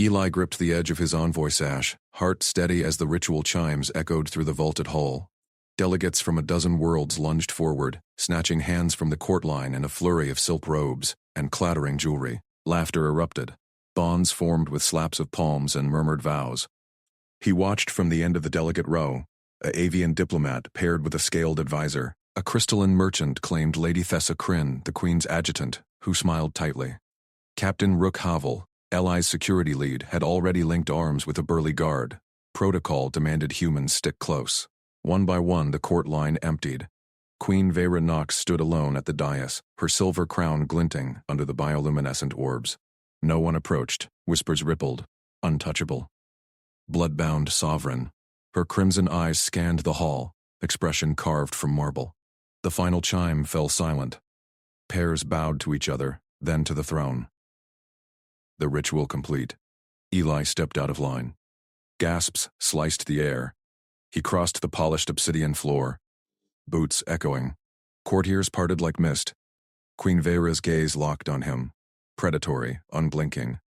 Eli gripped the edge of his envoy sash, heart steady as the ritual chimes echoed through the vaulted hall. Delegates from a dozen worlds lunged forward, snatching hands from the court line in a flurry of silk robes and clattering jewelry. Laughter erupted. Bonds formed with slaps of palms and murmured vows. He watched from the end of the delegate row, a avian diplomat paired with a scaled advisor. A crystalline merchant claimed Lady Thessa Kryn, the Queen's adjutant, who smiled tightly. Captain Rook Havel, Allies' security lead, had already linked arms with a burly guard. Protocol demanded humans stick close. One by one, the court line emptied. Queen Vera Nox stood alone at the dais, her silver crown glinting under the bioluminescent orbs. No one approached. Whispers rippled. Untouchable. Blood-bound sovereign. Her crimson eyes scanned the hall, expression carved from marble. The final chime fell silent. Pairs bowed to each other, then to the throne. The ritual complete. Eli stepped out of line. Gasps sliced the air. He crossed the polished obsidian floor. Boots echoing. Courtiers parted like mist. Queen Vera's gaze locked on him. Predatory, unblinking.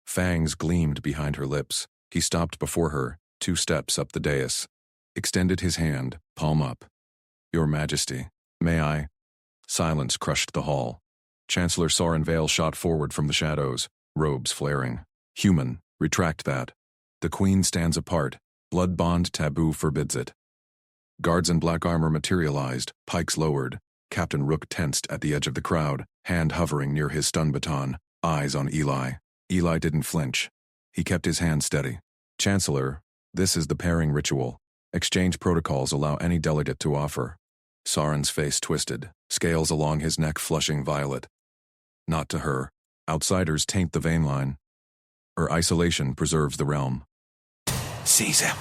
Fangs gleamed behind her lips. He stopped before her, 2 steps up the dais. Extended his hand, palm up. Your Majesty, may I? Silence crushed the hall. Chancellor Soren Vale shot forward from the shadows, robes flaring. Human, retract that. The Queen stands apart. Blood bond taboo forbids it. Guards in black armor materialized, pikes lowered. Captain Rook tensed at the edge of the crowd, hand hovering near his stun baton, eyes on Eli. Eli didn't flinch. He kept his hand steady. Chancellor, this is the pairing ritual. Exchange protocols allow any delegate to offer. Soren's face twisted, scales along his neck flushing violet. Not to her. Outsiders taint the vein line. Her isolation preserves the realm. Seize him.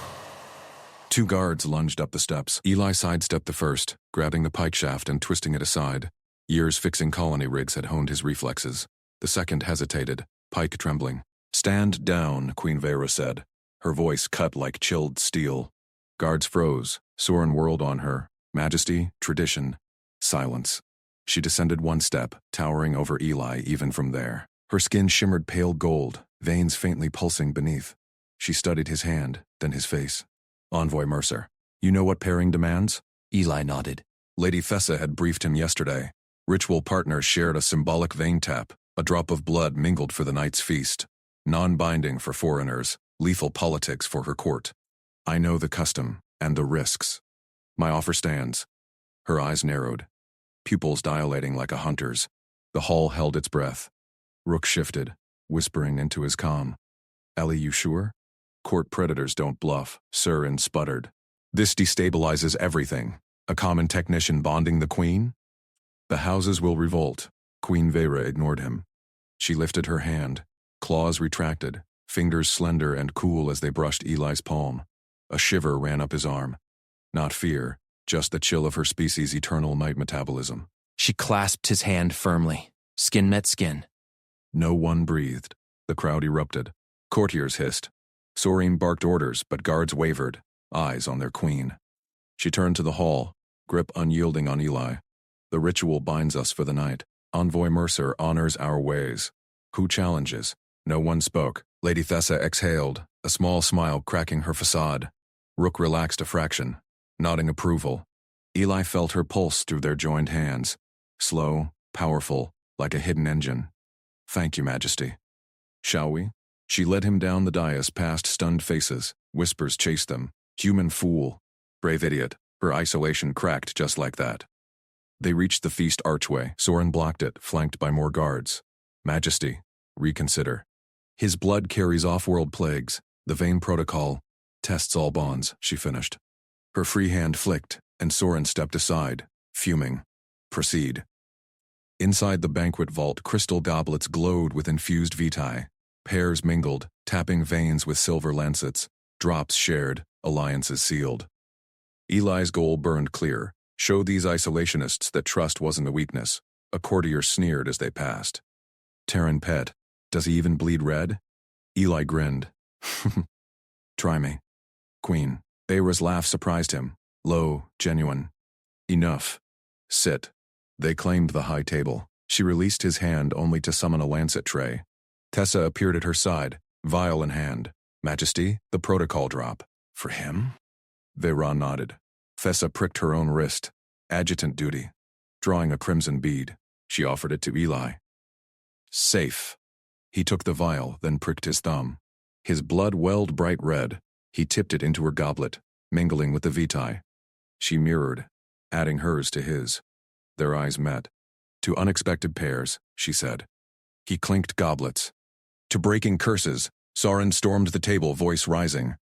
2 guards lunged up the steps. Eli sidestepped the first, grabbing the pike shaft and twisting it aside. Years fixing colony rigs had honed his reflexes. The second hesitated, pike trembling. Stand down, Queen Vera said. Her voice cut like chilled steel. Guards froze. Soren whirled on her. Majesty, tradition, silence. She descended 1 step, towering over Eli even from there. Her skin shimmered pale gold, veins faintly pulsing beneath. She studied his hand, then his face. Envoy Mercer, you know what pairing demands? Eli nodded. Lady Thessa had briefed him yesterday. Ritual partners shared a symbolic vein tap, a drop of blood mingled for the night's feast. Non-binding for foreigners, lethal politics for her court. I know the custom, and the risks. My offer stands. Her eyes narrowed, pupils dilating like a hunter's. The hall held its breath. Rook shifted, whispering into his calm. Ellie, you sure? Court predators don't bluff, Surin sputtered. This destabilizes everything. A common technician bonding the Queen? The houses will revolt. Queen Vera ignored him. She lifted her hand. Claws retracted, fingers slender and cool as they brushed Eli's palm. A shiver ran up his arm. Not fear, just the chill of her species' eternal night metabolism. She clasped his hand firmly. Skin met skin. No one breathed. The crowd erupted. Courtiers hissed. Soren barked orders, but guards wavered, eyes on their queen. She turned to the hall, grip unyielding on Eli. The ritual binds us for the night. Envoy Mercer honors our ways. Who challenges? No one spoke. Lady Thessa exhaled, a small smile cracking her facade. Rook relaxed a fraction, nodding approval. Eli felt her pulse through their joined hands. Slow, powerful, like a hidden engine. Thank you, Majesty. Shall we? She led him down the dais past stunned faces. Whispers chased them. Human fool. Brave idiot. Her isolation cracked just like that. They reached the feast archway. Soren blocked it, flanked by more guards. Majesty, reconsider. His blood carries off-world plagues. The vein protocol tests all bonds, she finished. Her free hand flicked, and Soren stepped aside, fuming. Proceed. Inside the banquet vault, crystal goblets glowed with infused vitae. Pairs mingled, tapping veins with silver lancets. Drops shared, alliances sealed. Eli's goal burned clear. Show these isolationists that trust wasn't a weakness. A courtier sneered as they passed. Terran pet, does he even bleed red? Eli grinned. Try me. Queen. Vera's laugh surprised him. Low, genuine. Enough. Sit. They claimed the high table. She released his hand only to summon a lancet tray. Tessa appeared at her side, Vial in hand. Majesty, the protocol drop. For him? Vera nodded. Thessa pricked her own wrist. Adjutant duty. Drawing a crimson bead, she offered it to Eli. Safe. He took the vial, then pricked his thumb. His blood welled bright red. He tipped it into her goblet, mingling with the vitae. She mirrored, adding hers to his. Their eyes met. To unexpected pairs, she said. He clinked goblets. To breaking curses, Soren stormed the table, voice rising.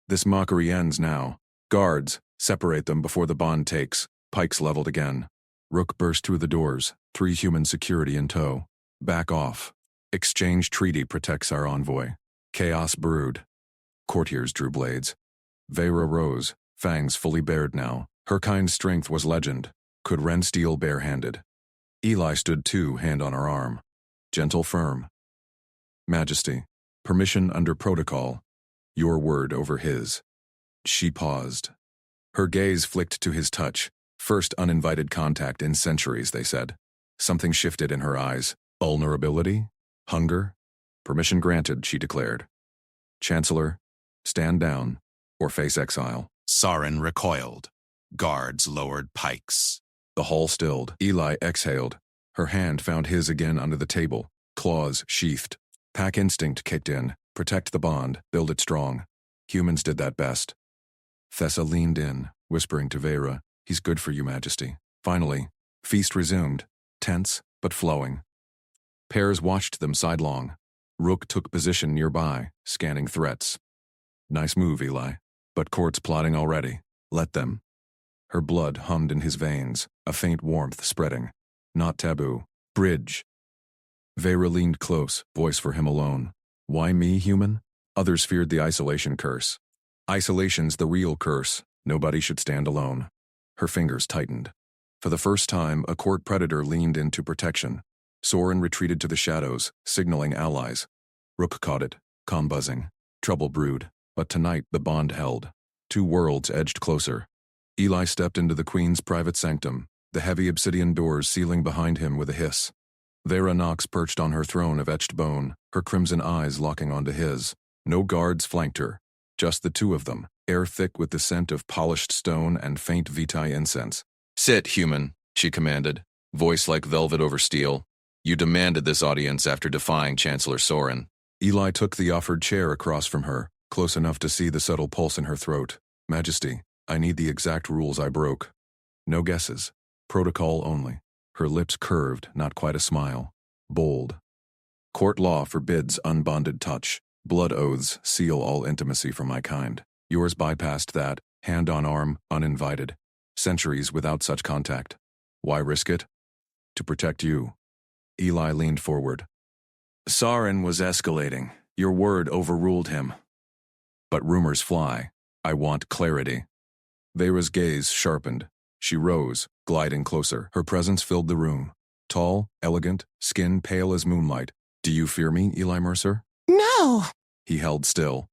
This mockery ends now. Guards, separate them before the bond takes. Pikes leveled again. Rook burst through the doors, 3 human security in tow. Back off. Exchange treaty protects our envoy. Chaos brewed. Courtiers drew blades. Vera rose, fangs fully bared now. Her kind strength was legend. Could rend steel barehanded. Eli stood too, hand on her arm. Gentle firm. Majesty. Permission under protocol. Your word over his. She paused. Her gaze flicked to his touch. First uninvited contact in centuries, they said. Something shifted in her eyes. Vulnerability? Hunger? Permission granted, she declared. Chancellor, stand down, or face exile. Soren recoiled. Guards lowered pikes. The hall stilled. Eli exhaled. Her hand found his again under the table, claws sheathed. Pack instinct kicked in. Protect the bond, build it strong. Humans did that best. Thessa leaned in, whispering to Vera, "He's good for you, Majesty." Finally, feast resumed, tense but flowing. Pairs watched them sidelong. Rook took position nearby, scanning threats. Nice move, Eli. But court's plotting already. Let them. Her blood hummed in his veins, a faint warmth spreading. Not taboo. Bridge. Vera leaned close, voice for him alone. Why me, human? Others feared the isolation curse. Isolation's the real curse. Nobody should stand alone. Her fingers tightened. For the first time, a court predator leaned into protection. Soren retreated to the shadows, signaling allies. Rook caught it, calm buzzing. Trouble brewed. But tonight, the bond held. 2 worlds edged closer. Eli stepped into the Queen's private sanctum, the heavy obsidian doors sealing behind him with a hiss. Vera Knox perched on her throne of etched bone, her crimson eyes locking onto his. No guards flanked her. Just the 2 of them, air thick with the scent of polished stone and faint vitae incense. Sit, human, she commanded, voice like velvet over steel. You demanded this audience after defying Chancellor Soren. Eli took the offered chair across from her, close enough to see the subtle pulse in her throat. Majesty, I need the exact rules I broke. No guesses. Protocol only. Her lips curved, not quite a smile. Bold. Court law forbids unbonded touch. Blood oaths seal all intimacy from my kind. Yours bypassed that, hand on arm, uninvited. Centuries without such contact. Why risk it? To protect you. Eli leaned forward. Soren was escalating. Your word overruled him. But rumors fly. I want clarity. Vera's gaze sharpened. She rose, gliding closer. Her presence filled the room. Tall, elegant, skin pale as moonlight. Do you fear me, Eli Mercer? No! He held still.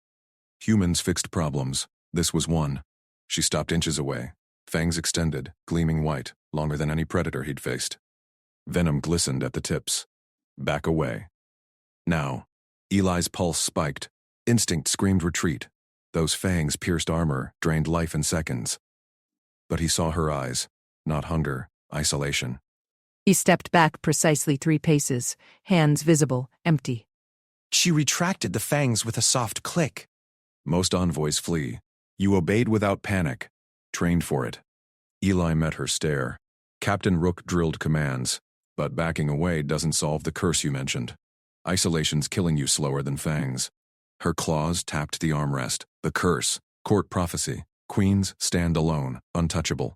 Humans fixed problems. This was one. She stopped inches away. Fangs extended, gleaming white, longer than any predator he'd faced. Venom glistened at the tips. Back away. Now. Eli's pulse spiked. Instinct screamed retreat. Those fangs pierced armor, drained life in seconds. But he saw her eyes. Not hunger, isolation. He stepped back precisely 3 paces, hands visible, empty. She retracted the fangs with a soft click. Most envoys flee. You obeyed without panic. Trained for it. Eli met her stare. Captain Rook drilled commands. But backing away doesn't solve the curse you mentioned. Isolation's killing you slower than fangs. Her claws tapped the armrest. The curse. Court prophecy. Queens stand alone, untouchable.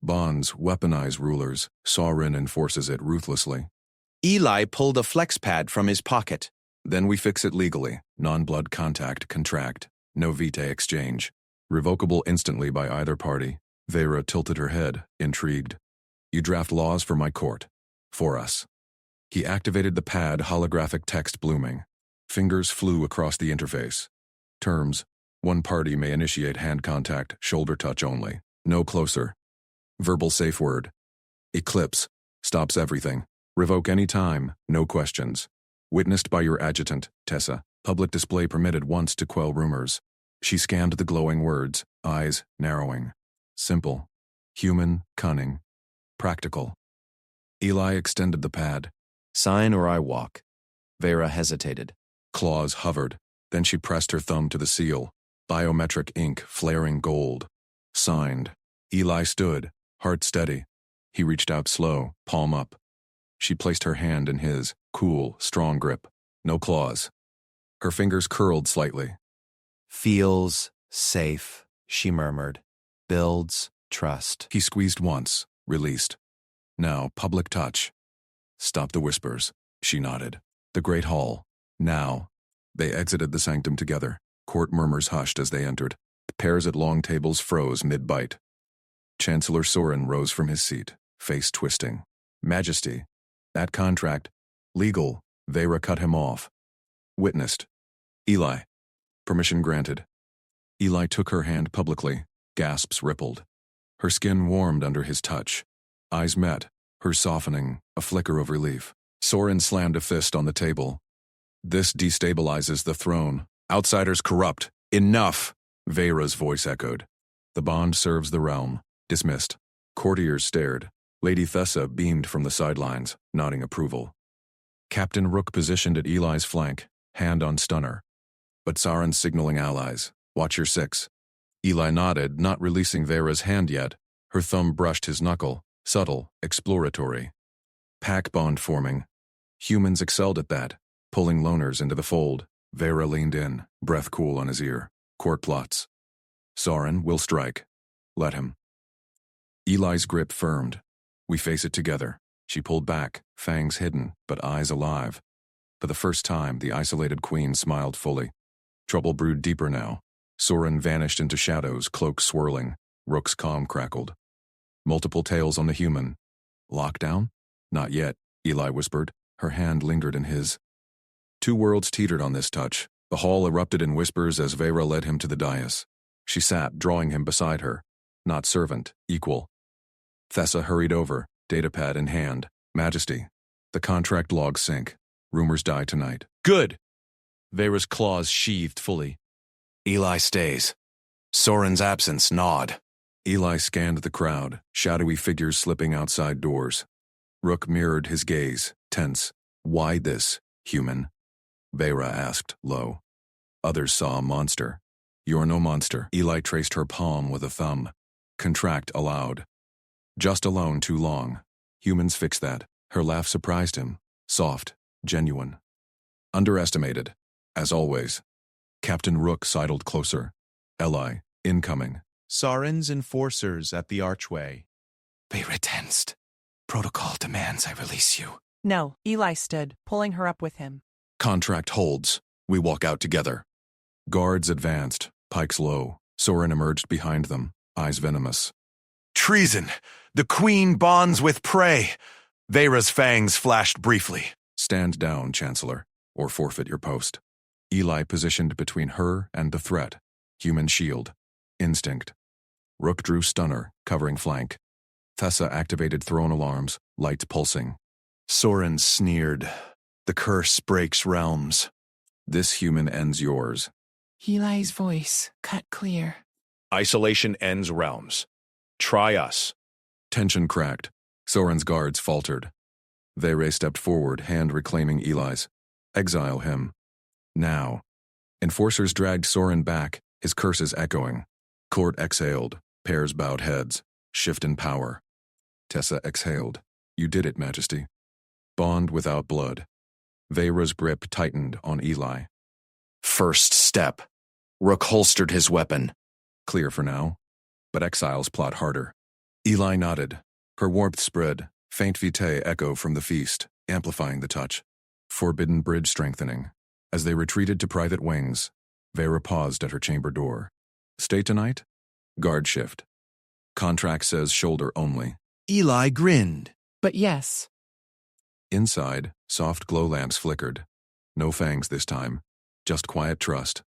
Bonds weaponize rulers. Soren enforces it ruthlessly. Eli pulled a flex pad from his pocket. Then we fix it legally. Non-blood contact, contract. No vitae exchange. Revocable instantly by either party. Vera tilted her head, intrigued. You draft laws for my court. For us. He activated the pad, holographic text blooming. Fingers flew across the interface. Terms. One party may initiate hand contact, shoulder touch only. No closer. Verbal safe word. Eclipse. Stops everything. Revoke any time, no questions. Witnessed by your adjutant, Tessa. Public display permitted once to quell rumors. She scanned the glowing words, eyes narrowing. Simple. Human, cunning. Practical. Eli extended the pad. Sign or I walk. Vera hesitated. Claws hovered. Then she pressed her thumb to the seal. Biometric ink flaring gold. Signed. Eli stood, heart steady. He reached out slow, palm up. She placed her hand in his, cool, strong grip. No claws. Her fingers curled slightly. Feels safe, she murmured. Builds trust. He squeezed once, released. Now, public touch. Stop the whispers. She nodded. The great hall. Now. They exited the sanctum together. Court murmurs hushed as they entered. Pairs at long tables froze mid-bite. Chancellor Sorin rose from his seat, face twisting. Majesty. That contract. Legal. Vera cut him off. Witnessed. Eli. Permission granted. Eli took her hand publicly. Gasps rippled. Her skin warmed under his touch. Eyes met, hers softening, a flicker of relief. Sorin slammed a fist on the table. This destabilizes the throne. Outsiders corrupt. Enough! Vera's voice echoed. The bond serves the realm. Dismissed. Courtiers stared. Lady Thessa beamed from the sidelines, nodding approval. Captain Rook positioned at Eli's flank, hand on stunner. But Saren's signaling allies. Watch your six. Eli nodded, not releasing Vera's hand yet. Her thumb brushed his knuckle, subtle, exploratory. Pack bond forming. Humans excelled at that, pulling loners into the fold. Vera leaned in, breath cool on his ear. Court plots. Saren will strike. Let him. Eli's grip firmed. We face it together. She pulled back, fangs hidden, but eyes alive. For the first time, the isolated queen smiled fully. Trouble brewed deeper now. Sorin vanished into shadows, cloak swirling. Rook's calm crackled. Multiple tails on the human. Lockdown? Not yet, Eli whispered. Her hand lingered in his. Two worlds teetered on this touch. The hall erupted in whispers as Vera led him to the dais. She sat, drawing him beside her. Not servant, equal. Thessa hurried over, datapad in hand. Majesty. The contract logs sync. Rumors die tonight. Good! Vera's claws sheathed fully. Eli stays. Soren's absence gnawed. Eli scanned the crowd, shadowy figures slipping outside doors. Rook mirrored his gaze, tense. Why this, human? Vera asked, low. Others saw a monster. You're no monster. Eli traced her palm with a thumb. Contract aloud. Just alone too long. Humans fix that. Her laugh surprised him. Soft, genuine. Underestimated, as always. Captain Rook sidled closer. Eli, incoming. Saren's enforcers at the archway. Vera tensed. Protocol demands I release you. No, Eli stood, pulling her up with him. Contract holds. We walk out together. Guards advanced, pikes low. Sorin emerged behind them, eyes venomous. Treason! The queen bonds with prey! Vera's fangs flashed briefly. Stand down, Chancellor, or forfeit your post. Eli positioned between her and the threat. Human shield. Instinct. Rook drew stunner, covering flank. Thessa activated throne alarms, lights pulsing. Soren sneered. The curse breaks realms. This human ends yours. Eli's voice, cut clear. Isolation ends realms. Try us. Tension cracked. Soren's guards faltered. Vera stepped forward, hand reclaiming Eli's. Exile him. Now. Enforcers dragged Sorin back, his curses echoing. Court exhaled, pairs bowed heads. Shift in power. Tessa exhaled. You did it, Majesty. Bond without blood. Vera's grip tightened on Eli. First step. Rook holstered his weapon. Clear for now. But exiles plot harder. Eli nodded. Her warmth spread. Faint vitae echo from the feast, amplifying the touch. Forbidden bridge strengthening. As they retreated to private wings, Vera paused at her chamber door. Stay tonight? Guard shift. Contract says shoulder only. Eli grinned. But yes. Inside, soft glow lamps flickered. No fangs this time. Just quiet trust.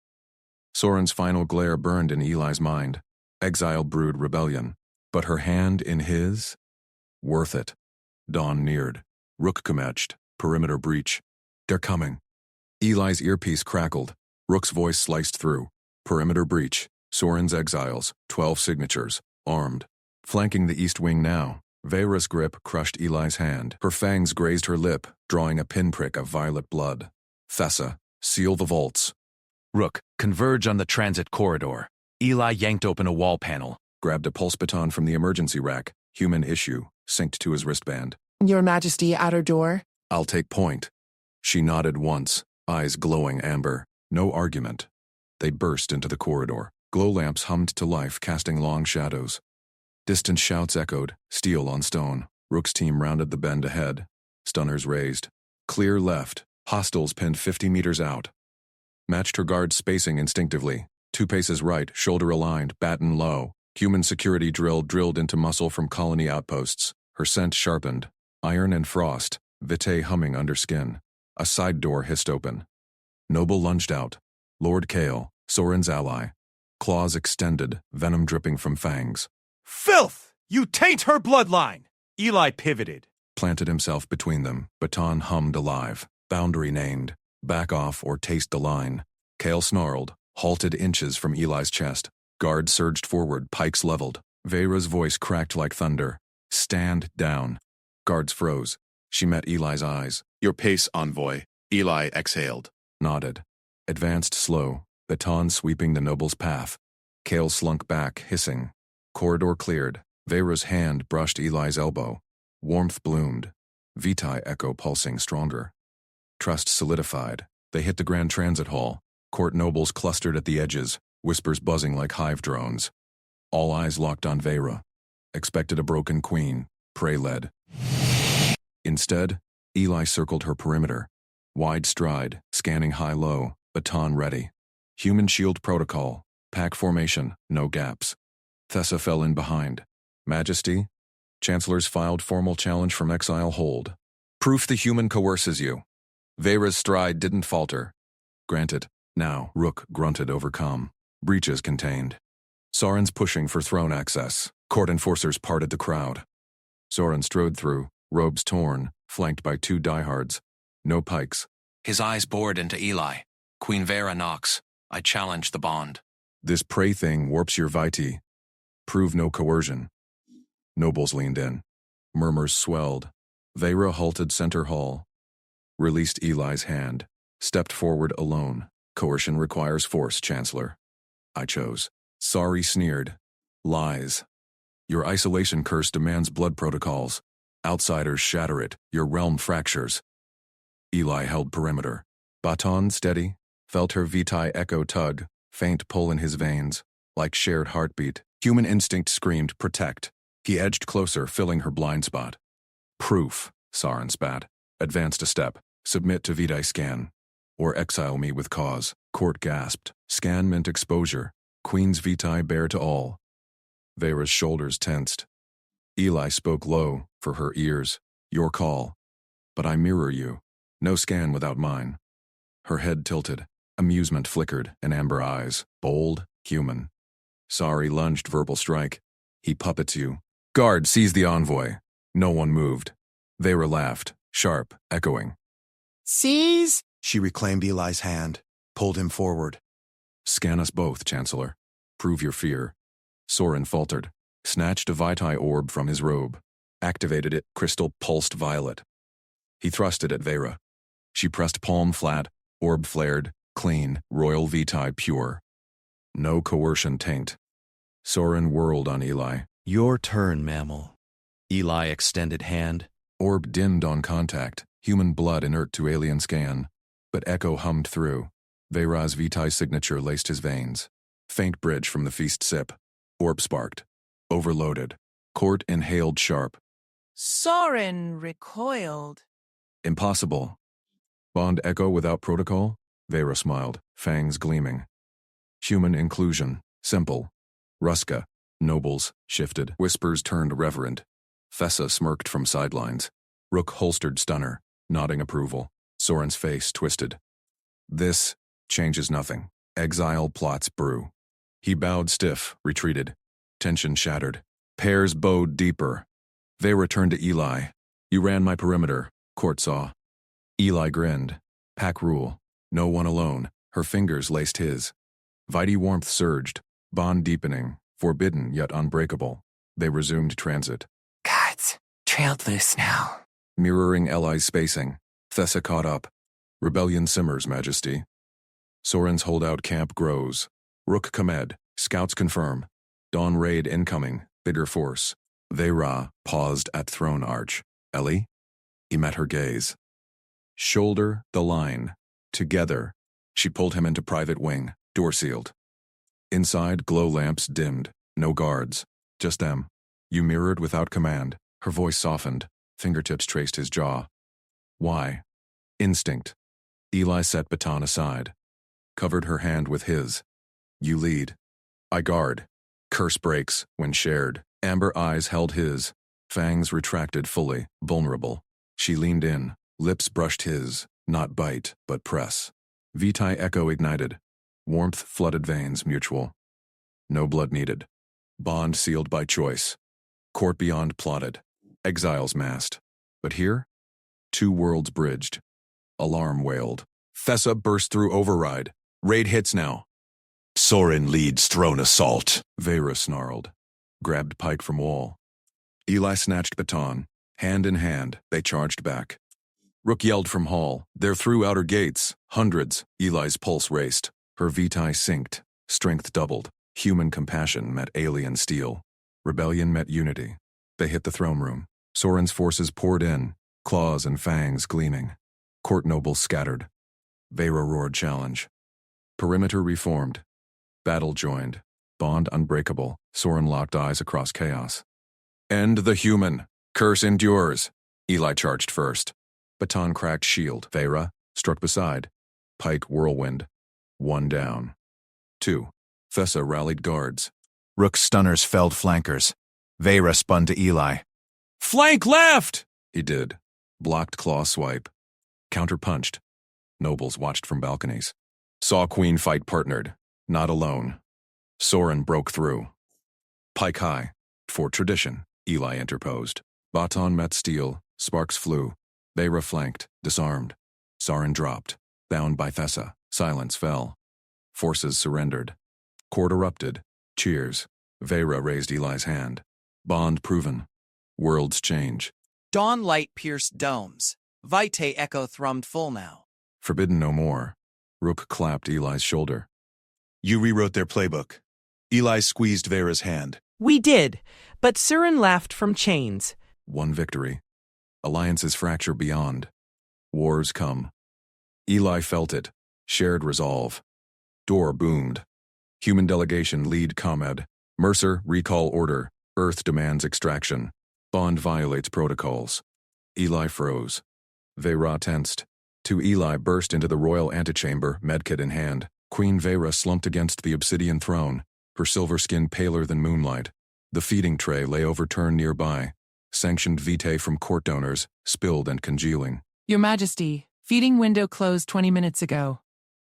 Soren's final glare burned in Eli's mind. Exile brewed rebellion. But her hand in his? Worth it. Dawn neared. Rook comatched. Perimeter breach. They're coming. Eli's earpiece crackled. Rook's voice sliced through. Perimeter breach. Soren's exiles. 12 signatures. Armed. Flanking the east wing now. Veyra's grip crushed Eli's hand. Her fangs grazed her lip, drawing a pinprick of violet blood. Thessa, seal the vaults. Rook, converge on the transit corridor. Eli yanked open a wall panel. Grabbed a pulse baton from the emergency rack. Human issue. Synced to his wristband. Your Majesty, outer door. I'll take point. She nodded once, eyes glowing amber. No argument. They burst into the corridor. Glow lamps hummed to life, casting long shadows. Distant shouts echoed, steel on stone. Rook's team rounded the bend ahead. Stunners raised. Clear left. Hostiles pinned 50 meters out. Matched her guards spacing instinctively. 2 paces right, shoulder aligned, baton low. Human security drilled into muscle from colony outposts. Her scent sharpened. Iron and frost, vitae humming under skin. A side door hissed open. Noble lunged out. Lord Kale, Soren's ally. Claws extended, venom dripping from fangs. Filth! You taint her bloodline! Eli pivoted. Planted himself between them. Baton hummed alive. Boundary named. Back off or taste the line. Kale snarled, halted inches from Eli's chest. Guards surged forward, pikes leveled. Veyra's voice cracked like thunder. Stand down. Guards froze. She met Eli's eyes. Your pace, envoy. Eli exhaled. Nodded. Advanced slow, baton sweeping the noble's path. Kale slunk back, hissing. Corridor cleared. Veyra's hand brushed Eli's elbow. Warmth bloomed. Vitae echo pulsing stronger. Trust solidified. They hit the Grand Transit Hall. Court nobles clustered at the edges, whispers buzzing like hive drones. All eyes locked on Veyra. Expected a broken queen, prey-led. Instead, Eli circled her perimeter. Wide stride, scanning high-low, baton ready. Human shield protocol, pack formation, no gaps. Thessa fell in behind. Majesty? Chancellors filed formal challenge from exile hold. Proof the human coerces you. Veyra's stride didn't falter. Granted. Now, Rook grunted overcome. Breaches contained. Soren's pushing for throne access. Court enforcers parted the crowd. Soren strode through, robes torn, flanked by 2 diehards. No pikes. His eyes bored into Eli. Queen Veyra knocks. I challenge the bond. This prey thing warps your vitae. Prove no coercion. Nobles leaned in. Murmurs swelled. Veyra halted center hall. Released Eli's hand. Stepped forward alone. Coercion requires force, Chancellor. I chose. Sorry sneered. Lies. Your isolation curse demands blood protocols. Outsiders shatter it. Your realm fractures. Eli held perimeter. Baton steady. Felt her vitae echo tug. Faint pull in his veins. Like shared heartbeat. Human instinct screamed, protect. He edged closer, filling her blind spot. Proof, Soren spat. Advanced a step. Submit to vitae scan. Or exile me with cause. Court gasped. Scan meant exposure. Queen's vitae bare to all. Veyra's shoulders tensed. Eli spoke low, for her ears. Your call. But I mirror you. No scan without mine. Her head tilted. Amusement flickered in amber eyes. Bold, human. Sorry lunged verbal strike. He puppets you. Guard, seize the envoy. No one moved. Veyra laughed, sharp, echoing. Seize? She reclaimed Eli's hand, pulled him forward. Scan us both, Chancellor. Prove your fear. Soren faltered, snatched a vitae orb from his robe, activated it, crystal pulsed violet. He thrust it at Veyra. She pressed palm flat, orb flared, clean, royal vitae pure. No coercion taint. Soren whirled on Eli. Your turn, mammal. Eli extended hand. Orb dimmed on contact, human blood inert to alien scan. But echo hummed through. Veyra's vitae signature laced his veins. Faint bridge from the feast sip. Orb sparked. Overloaded. Court inhaled sharp. Soren recoiled. Impossible. Bond echo without protocol? Veyra smiled, fangs gleaming. Human inclusion. Simple. Ruska. Nobles. Shifted. Whispers turned reverent. Thessa smirked from sidelines. Rook holstered stunner, nodding approval. Soren's face twisted. This changes nothing. Exile plots brew. He bowed stiff, retreated. Tension shattered. Pairs bowed deeper. Veyra turned to Eli. You ran my perimeter, Court saw. Eli grinned. Pack rule. No one alone. Her fingers laced his. Vitey warmth surged, bond deepening, forbidden yet unbreakable. They resumed transit. Gods, trailed loose now. Mirroring Eli's spacing, Thessa caught up. Rebellion simmers, Majesty. Soren's holdout camp grows. Rook Komed, scouts confirm. Dawn raid incoming, bigger force. Veyra paused at throne arch. Ellie? He met her gaze. Shoulder the line. Together. She pulled him into private wing, door sealed. Inside, glow lamps dimmed. No guards. Just them. You mirrored without command. Her voice softened. Fingertips traced his jaw. Why? Instinct. Eli set baton aside. Covered her hand with his. You lead. I guard. Curse breaks when shared. Amber eyes held his. Fangs retracted fully, vulnerable. She leaned in. Lips brushed his. Not bite, but press. Vitae echo ignited. Warmth flooded veins, mutual. No blood needed. Bond sealed by choice. Court beyond plotted. Exiles massed. But here? 2 worlds bridged. Alarm wailed. Thessa burst through override. Raid hits now. Soren leads throne assault. Veyra snarled. Grabbed pike from wall. Eli snatched baton. Hand in hand, they charged back. Rook yelled from hall. They're through outer gates. Hundreds. Eli's pulse raced. Her vitae synced. Strength doubled. Human compassion met alien steel. Rebellion met unity. They hit the throne room. Soren's forces poured in, claws and fangs gleaming. Court nobles scattered. Veyra roared challenge. Perimeter reformed. Battle joined. Bond unbreakable. Soren locked eyes across chaos. End the human. Curse endures. Eli charged first. Baton cracked shield. Veyra struck beside. Pike whirlwind. 1 down. 2. Thessa rallied guards. Rook stunners felled flankers. Veyra spun to Eli. Flank left! He did. Blocked claw swipe. Counterpunched. Nobles watched from balconies. Saw Queen fight partnered. Not alone. Soren broke through. Pike high. For tradition, Eli interposed. Baton met steel. Sparks flew. Veyra flanked. Disarmed. Soren dropped. Bound by Thessa. Silence fell. Forces surrendered. Court erupted. Cheers. Veyra raised Eli's hand. Bond proven. Worlds change. Dawn light pierced domes. Vitae echo thrummed full now. Forbidden no more. Rook clapped Eli's shoulder. You rewrote their playbook. Eli squeezed Veyra's hand. We did, but Surin laughed from chains. One victory. Alliances fracture beyond. Wars come. Eli felt it. Shared resolve. Door boomed. Human delegation lead Komed. Mercer, recall order. Earth demands extraction. Bond violates protocols. Eli froze. Veyra tensed. 2 Eli burst into the royal antechamber, medkit in hand. Queen Veyra slumped against the obsidian throne, her silver skin paler than moonlight. The feeding tray lay overturned nearby. Sanctioned vitae from court donors, spilled and congealing. Your Majesty, feeding window closed 20 minutes ago.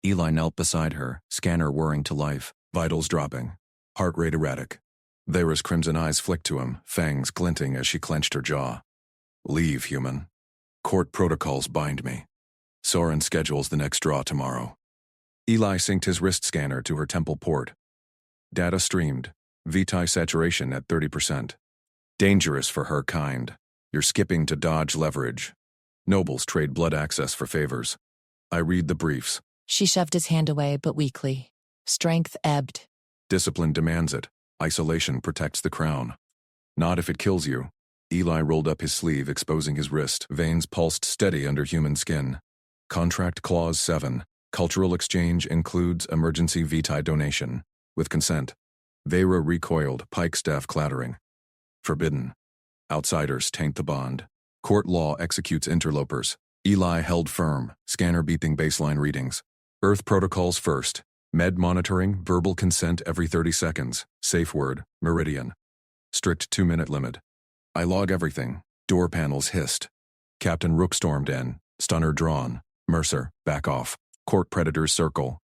Eli knelt beside her, scanner whirring to life, vitals dropping. Heart rate erratic. Veyra's crimson eyes flicked to him, fangs glinting as she clenched her jaw. Leave, human. Court protocols bind me. Soren schedules the next draw tomorrow. Eli synced his wrist scanner to her temple port. Data streamed. Vitae saturation at 30%. Dangerous for her kind. You're skipping to dodge leverage. Nobles trade blood access for favors. I read the briefs. She shoved his hand away, but weakly. Strength ebbed. Discipline demands it. Isolation protects the crown. Not if it kills you. Eli rolled up his sleeve, exposing his wrist. Veins pulsed steady under human skin. Contract Clause 7. Cultural exchange includes emergency vitae donation. With consent. Veyra recoiled, pike staff clattering. Forbidden. Outsiders taint the bond. Court law executes interlopers. Eli held firm, scanner beeping baseline readings. Earth protocols first. Med monitoring, verbal consent every 30 seconds. Safe word, meridian. Strict 2-minute limit. I log everything. Door panels hissed. Captain Rook stormed in, stunner drawn. Mercer, back off. Court predators circle.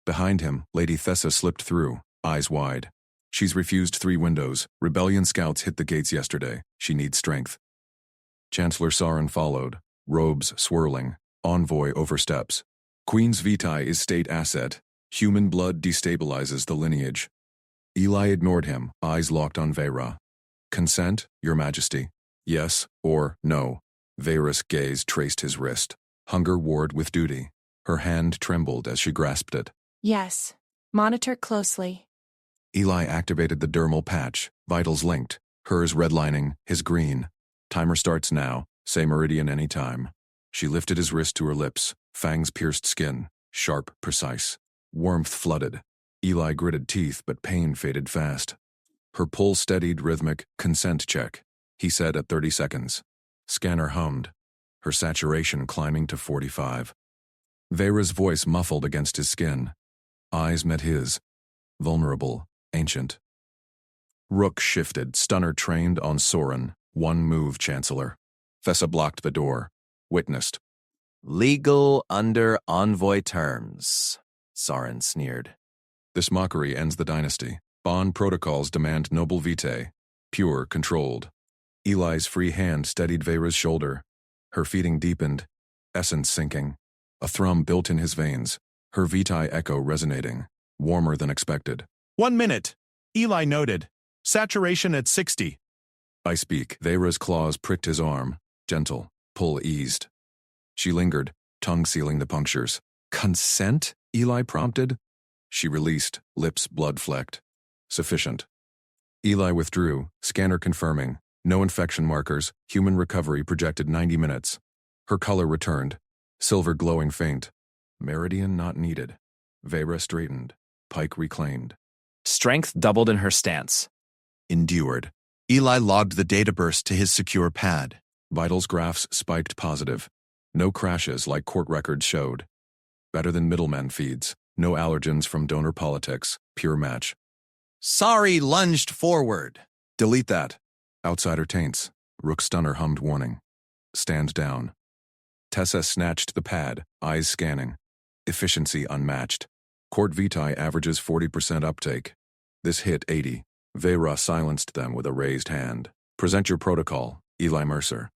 Behind him, Lady Thessa slipped through, eyes wide. She's refused 3 windows. Rebellion scouts hit the gates yesterday. She needs strength. Chancellor Soren followed, robes swirling. Envoy oversteps. Queen's Vitae is state asset. Human blood destabilizes the lineage. Eli ignored him, eyes locked on Vera. Consent, Your Majesty. Yes or no. Vera's gaze traced his wrist. Hunger warred with duty. Her hand trembled as she grasped it. Yes. Monitor closely. Eli activated the dermal patch, vitals linked, hers redlining, his green. Timer starts now, say meridian any time. She lifted his wrist to her lips, fangs pierced skin, sharp, precise. Warmth flooded. Eli gritted teeth, but pain faded fast. Her pulse steadied, rhythmic, consent check. He said at 30 seconds. Scanner hummed, her saturation climbing to 45. Vera's voice muffled against his skin. Eyes met his. Vulnerable, ancient. Rook shifted, stunner trained on Soren. One move, Chancellor. Thessa blocked the door. Witnessed. Legal under envoy terms, Soren sneered. This mockery ends the dynasty. Bond protocols demand noble vitae. Pure, controlled. Eli's free hand steadied Vera's shoulder. Her feeding deepened, essence sinking. A thrum built in his veins, her vitae echo resonating, warmer than expected. 1 minute, Eli noted. Saturation at 60. I speak. Vera's claws pricked his arm. Gentle. Pull eased. She lingered, tongue sealing the punctures. Consent? Eli prompted. She released, lips blood-flecked. Sufficient. Eli withdrew, scanner confirming. No infection markers, human recovery projected 90 minutes. Her color returned. Silver glowing faint. Meridian not needed. Vera straightened. Pike reclaimed. Strength doubled in her stance. Endured. Eli logged the data burst to his secure pad. Vitals graphs spiked positive. No crashes like court records showed. Better than middleman feeds. No allergens from donor politics. Pure match. Sorry lunged forward. Delete that. Outsider taints. Rook stunner hummed warning. Stand down. Tessa snatched the pad, eyes scanning. Efficiency unmatched. Court Vitae averages 40% uptake. This hit 80. Vera silenced them with a raised hand. Present your protocol, Eli Mercer.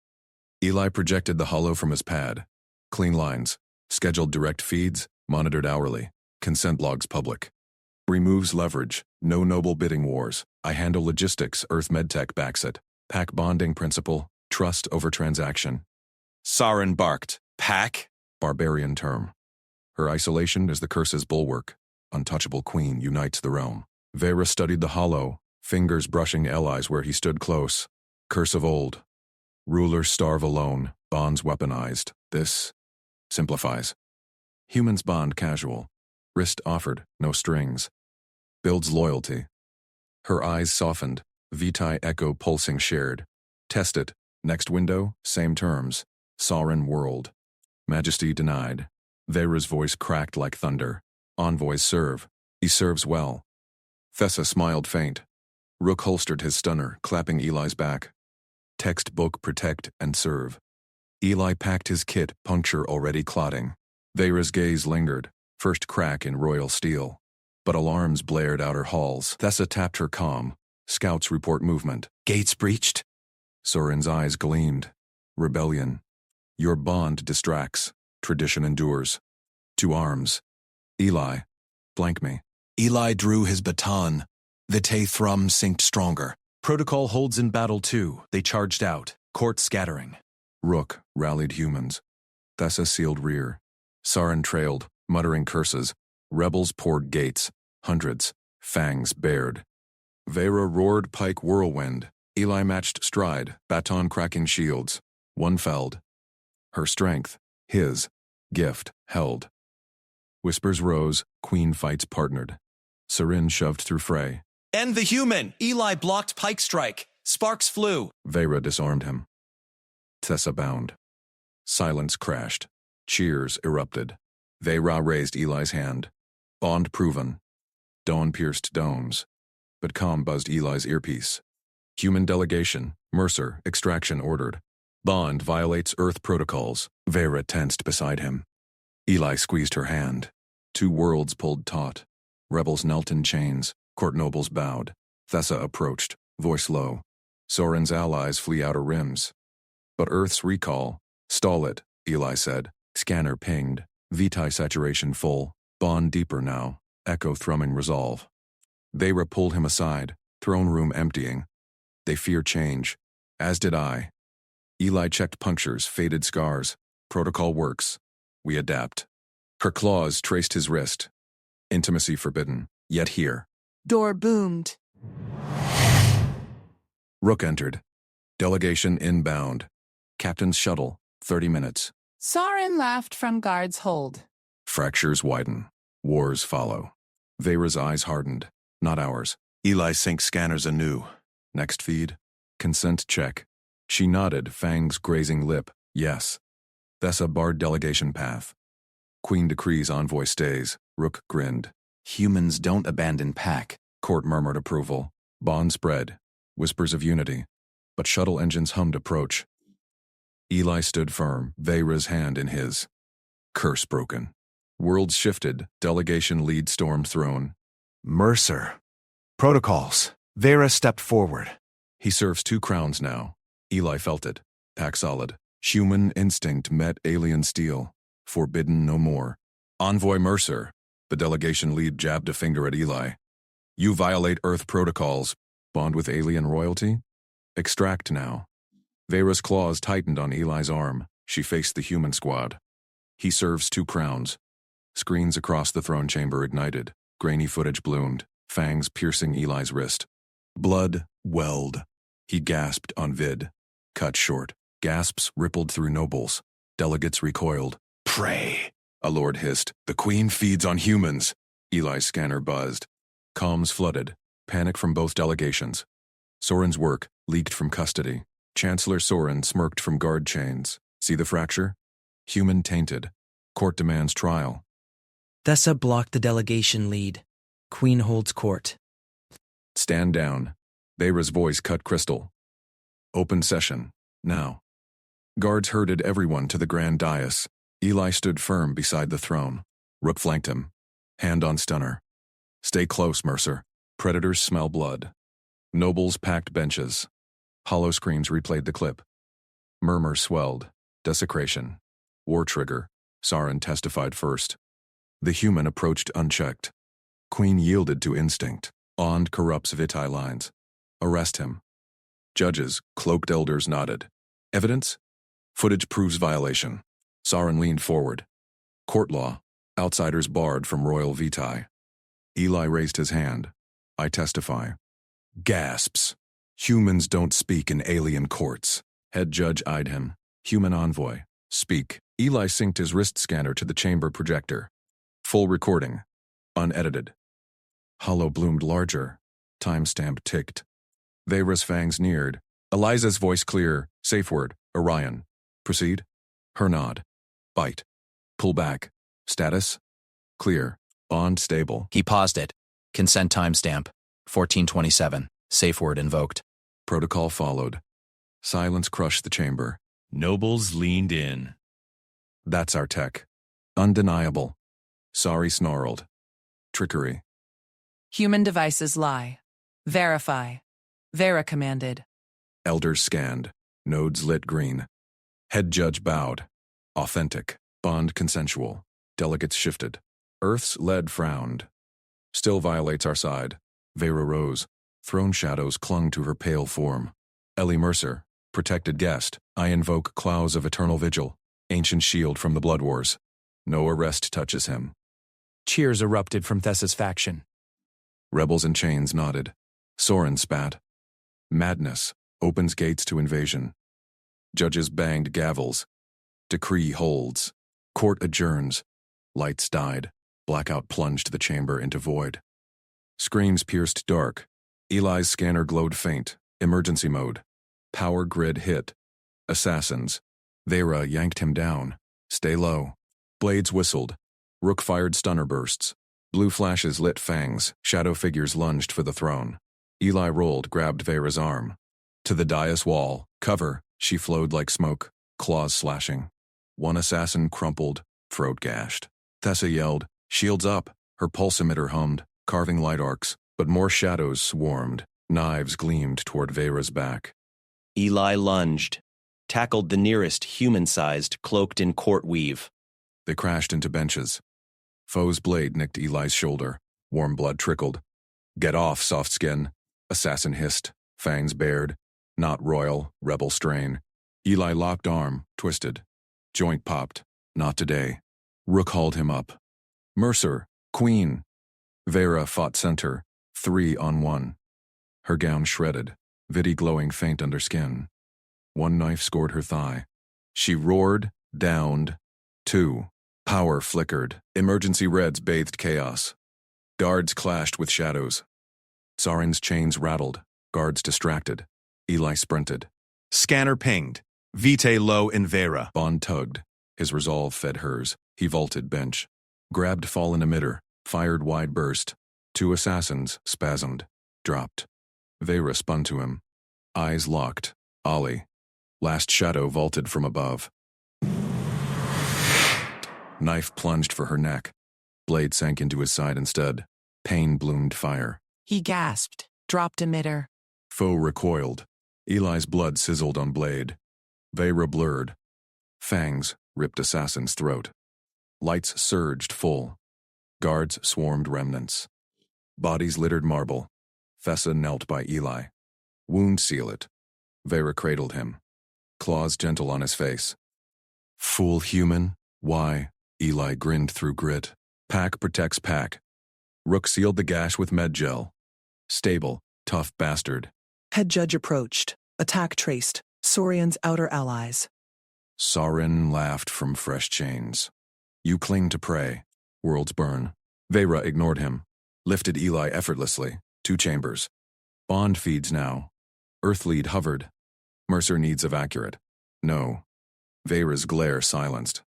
Eli projected the hollow from his pad. Clean lines. Scheduled direct feeds, monitored hourly. Consent logs public. Removes leverage. No noble bidding wars. I handle logistics. Earth Medtech backs it. Pack bonding principle. Trust over transaction. Soren barked. Pack? Barbarian term. Her isolation is the curse's bulwark. Untouchable queen unites the realm. Vera studied the hollow, fingers brushing allies where he stood close. Curse of old. Rulers starve alone, bonds weaponized. This simplifies. Humans bond casual. Wrist offered, no strings. Builds loyalty. Her eyes softened, vitae echo pulsing shared. Test it. Next window, same terms. Sovereign world. Majesty denied. Vera's voice cracked like thunder. Envoys serve. He serves well. Thessa smiled faint. Rook holstered his stunner, clapping Eli's back. Textbook protect and serve. Eli packed his kit, puncture already clotting. Vera's gaze lingered, first crack in royal steel. But alarms blared outer halls. Thessa tapped her comm. Scouts report movement. Gates breached? Soren's eyes gleamed. Rebellion. Your bond distracts. Tradition endures. To arms. Eli. Blank me. Eli drew his baton. Vitae thrum synced stronger. Protocol holds in battle too. They charged out. Court scattering. Rook rallied humans. Thessa sealed rear. Soren trailed, muttering curses. Rebels poured gates. Hundreds. Fangs bared. Vera roared pike whirlwind. Eli matched stride, baton cracking shields. One felled. Her strength. His. Gift. Held. Whispers rose, queen fights partnered. Soren shoved through fray. End the human! Eli blocked pike strike. Sparks flew. Vera disarmed him. Tessa bound. Silence crashed. Cheers erupted. Vera raised Eli's hand. Bond proven. Dawn pierced domes. But calm buzzed Eli's earpiece. Human delegation. Mercer. Extraction ordered. Bond violates Earth protocols. Vera tensed beside him. Eli squeezed her hand. Two worlds pulled taut. Rebels knelt in chains. Court nobles bowed. Thessa approached, voice low. Soren's allies flee outer rims. But Earth's recall. Stall it, Eli said. Scanner pinged. Vitae saturation full, bond deeper now, echo thrumming resolve. Veyra pulled him aside, throne room emptying. They fear change, as did I. Eli checked punctures, faded scars. Protocol works. We adapt. Her claws traced his wrist. Intimacy forbidden, yet here. Door boomed. Rook entered. Delegation inbound. Captain's shuttle, 30 minutes. Soren laughed from guard's hold. Fractures widen. Wars follow. Veyra's eyes hardened. Not ours. Eli syncs scanners anew. Next feed. Consent check. She nodded, fangs grazing lip. Yes. Thessa barred delegation path. Queen decrees envoy stays. Rook grinned. Humans don't abandon pack. Court murmured approval. Bond spread. Whispers of unity. But shuttle engines hummed approach. Eli stood firm, Veyra's hand in his. Curse broken. Worlds shifted. Delegation lead stormed throne. Mercer. Protocols. Veyra stepped forward. He serves 2 crowns now. Eli felt it. Pack solid. Human instinct met alien steel. Forbidden no more. Envoy Mercer. The delegation lead jabbed a finger at Eli. You violate Earth protocols. Bond with alien royalty? Extract now. Veyra's claws tightened on Eli's arm. She faced the human squad. He serves 2 crowns. Screens across the throne chamber ignited. Grainy footage bloomed. Fangs piercing Eli's wrist. Blood welled. He gasped on vid. Cut short. Gasps rippled through nobles. Delegates recoiled. Pray. A lord hissed. The queen feeds on humans. Eli's scanner buzzed. Comms flooded. Panic from both delegations. Soren's work leaked from custody. Chancellor Soren smirked from guard chains. See the fracture? Human tainted. Court demands trial. Thessa blocked the delegation lead. Queen holds court. Stand down. Veyra's voice cut crystal. Open session. Now. Guards herded everyone to the grand dais. Eli stood firm beside the throne. Rook flanked him. Hand on stunner. Stay close, Mercer. Predators smell blood. Nobles packed benches. Hollow screens replayed the clip. Murmur swelled. Desecration. War trigger. Soren testified first. The human approached unchecked. Queen yielded to instinct. Ond corrupts Vitae lines. Arrest him. Judges, cloaked elders nodded. Evidence? Footage proves violation. Soren leaned forward. Court law. Outsiders barred from royal Vitae. Eli raised his hand. I testify. Gasps. Humans don't speak in alien courts. Head judge eyed him. Human envoy. Speak. Eli synced his wrist scanner to the chamber projector. Full recording. Unedited. Hollow bloomed larger. Timestamp ticked. Veyra's fangs neared. Eliza's voice clear. Safe word. Orion. Proceed. Her nod. Bite. Pull back. Status. Clear. Bond stable. He paused it. Consent timestamp. 1427. Safe word invoked. Protocol followed. Silence crushed the chamber. Nobles leaned in. That's our tech. Undeniable. Sorry snarled. Trickery. Human devices lie. Verify. Veyra commanded. Elders scanned. Nodes lit green. Head judge bowed. Authentic. Bond consensual. Delegates shifted. Earth's lead frowned. Still violates our side. Veyra rose. Throne shadows clung to her pale form. Ellie Mercer. Protected guest. I invoke clouds of eternal vigil. Ancient shield from the blood wars. No arrest touches him. Cheers erupted from Thessa's faction. Rebels in chains nodded. Soren spat. Madness opens gates to invasion. Judges banged gavels. Decree holds. Court adjourns. Lights died. Blackout plunged the chamber into void. Screens pierced dark. Eli's scanner glowed faint. Emergency mode. Power grid hit. Assassins. Veyra yanked him down. Stay low. Blades whistled. Rook fired stunner bursts. Blue flashes lit fangs. Shadow figures lunged for the throne. Eli rolled, grabbed Veyra's arm. To the dais wall. Cover. She flowed like smoke. Claws slashing. One assassin crumpled. Throat gashed. Thessa yelled. Shields up. Her pulse emitter hummed, carving light arcs. But more shadows swarmed. Knives gleamed toward Veyra's back. Eli lunged. Tackled the nearest human-sized, cloaked in court weave. They crashed into benches. Foe's blade nicked Eli's shoulder. Warm blood trickled. Get off, soft skin. Assassin hissed, fangs bared. Not royal, rebel strain. Eli locked arm, twisted. Joint popped. Not today. Rook hauled him up. Mercer, queen. Vera fought center, 3-on-1. Her gown shredded, Vidi glowing faint under skin. One knife scored her thigh. She roared, downed. 2. Power flickered. Emergency reds bathed chaos. Guards clashed with shadows. Saren's chains rattled. Guards distracted. Eli sprinted. Scanner pinged. Vitae low in Vera. Bond tugged. His resolve fed hers. He vaulted bench. Grabbed fallen emitter. Fired wide burst. 2 assassins, spasmed. Dropped. Vera spun to him. Eyes locked. Ollie. Last shadow vaulted from above. Knife plunged for her neck. Blade sank into his side instead. Pain bloomed fire. He gasped, dropped emitter. Foe recoiled. Eli's blood sizzled on blade. Vera blurred. Fangs ripped assassin's throat. Lights surged full. Guards swarmed remnants. Bodies littered marble. Thessa knelt by Eli. Wound seal it. Vera cradled him. Claws gentle on his face. Fool human, why? Eli grinned through grit. Pack protects pack. Rook sealed the gash with med gel. Stable, tough bastard. Head judge approached. Attack traced. Saurian's outer allies. Saren laughed from fresh chains. You cling to prey. Worlds burn. Vera ignored him. Lifted Eli effortlessly. 2 chambers. Bond feeds now. Earthlead hovered. Mercer needs evacuate. No. Vera's glare silenced.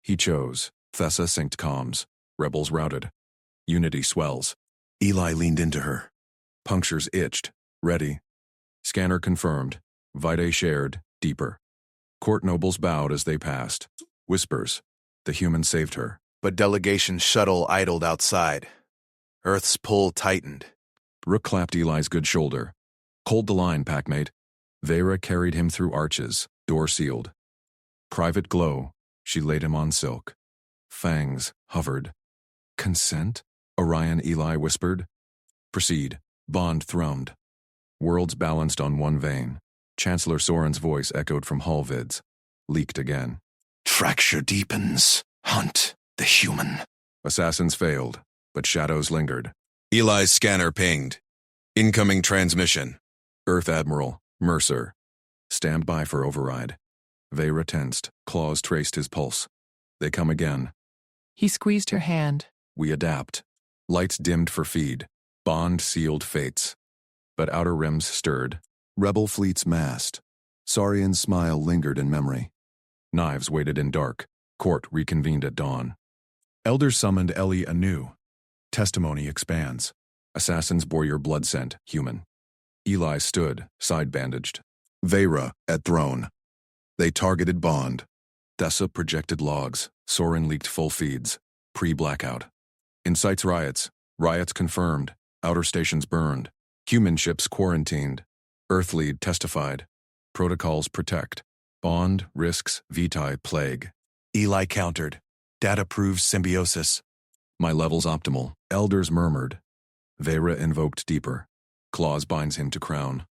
He chose. Thessa synced comms. Rebels routed. Unity swells. Eli leaned into her. Punctures itched. Ready. Scanner confirmed. Vitae shared. Deeper. Court nobles bowed as they passed. Whispers. The human saved her. But delegation's shuttle idled outside. Earth's pull tightened. Rook clapped Eli's good shoulder. Hold the line, packmate. Vera carried him through arches, door sealed. Private glow. She laid him on silk. Fangs hovered. Consent? Orion Eli whispered. Proceed. Bond throned. Worlds balanced on one vein. Chancellor Soren's voice echoed from hall vids. Leaked again. Fracture deepens. Hunt the human. Assassins failed, but shadows lingered. Eli's scanner pinged. Incoming transmission. Earth Admiral, Mercer. Stand by for override. Vera tensed, claws traced his pulse. They come again. He squeezed her hand. We adapt. Lights dimmed for feed. Bond sealed fates. But outer rims stirred. Rebel fleets massed. Saurian's smile lingered in memory. Knives waited in dark. Court reconvened at dawn. Elders summoned Ellie anew. Testimony expands. Assassins bore your blood scent, human. Eli stood, side bandaged. Vera at throne. They targeted Bond. Thessa projected logs. Soren leaked full feeds. Pre-blackout. Incites riots. Riots confirmed. Outer stations burned. Human ships quarantined. Earthlead testified. Protocols protect. Bond risks Vitae plague. Eli countered. Data proves symbiosis. My level's optimal. Elders murmured. Vera invoked deeper. Claws binds him to crown.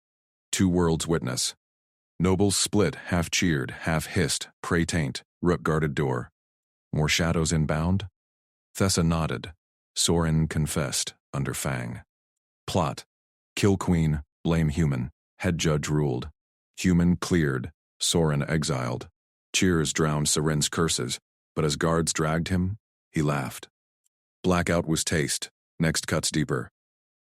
2 worlds witness. Nobles split, half cheered, half hissed, pray taint, Rook guarded door. More shadows inbound? Thessa nodded. Soren confessed, under Fang. Plot. Kill queen, blame human. Head judge ruled. Human cleared, Soren exiled. Cheers drowned Saren's curses, but as guards dragged him, he laughed. Blackout was taste, next cuts deeper.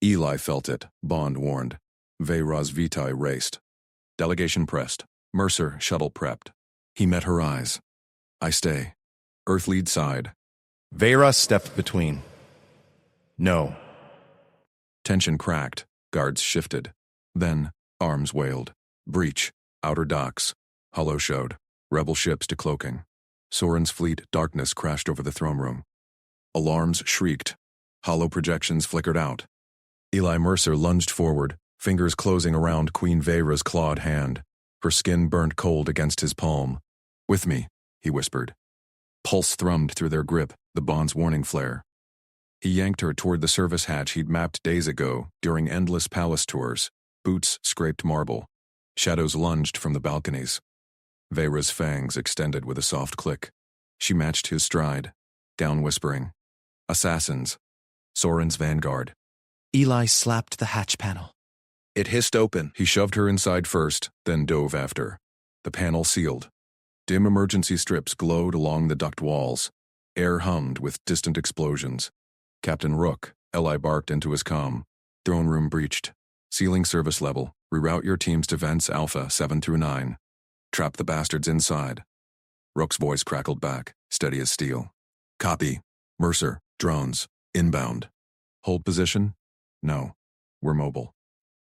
Eli felt it, Bond warned. Vera's Vitae raced. Delegation pressed. Mercer shuttle prepped. He met her eyes. I stay. Earthlead sighed. Vera stepped between. No. Tension cracked. Guards shifted. Then, arms wailed. Breach. Outer docks. Hollow showed. Rebel ships decloaking. Soren's fleet darkness crashed over the throne room. Alarms shrieked. Hollow projections flickered out. Eli Mercer lunged forward, fingers closing around Queen Vera's clawed hand. Her skin burnt cold against his palm. With me, he whispered. Pulse thrummed through their grip, the bond's warning flare. He yanked her toward the service hatch he'd mapped days ago during endless palace tours. Boots scraped marble. Shadows lunged from the balconies. Veyra's fangs extended with a soft click. She matched his stride, down whispering. Assassins. Soren's vanguard. Eli slapped the hatch panel. It hissed open. He shoved her inside first, then dove after. The panel sealed. Dim emergency strips glowed along the duct walls. Air hummed with distant explosions. Captain Rook, Eli barked into his comm. Throne room breached. Sealing service level. Reroute your teams to vents Alpha 7 through 9. Trap the bastards inside. Rook's voice crackled back, steady as steel. Copy. Mercer, drones, inbound. Hold position? No. We're mobile.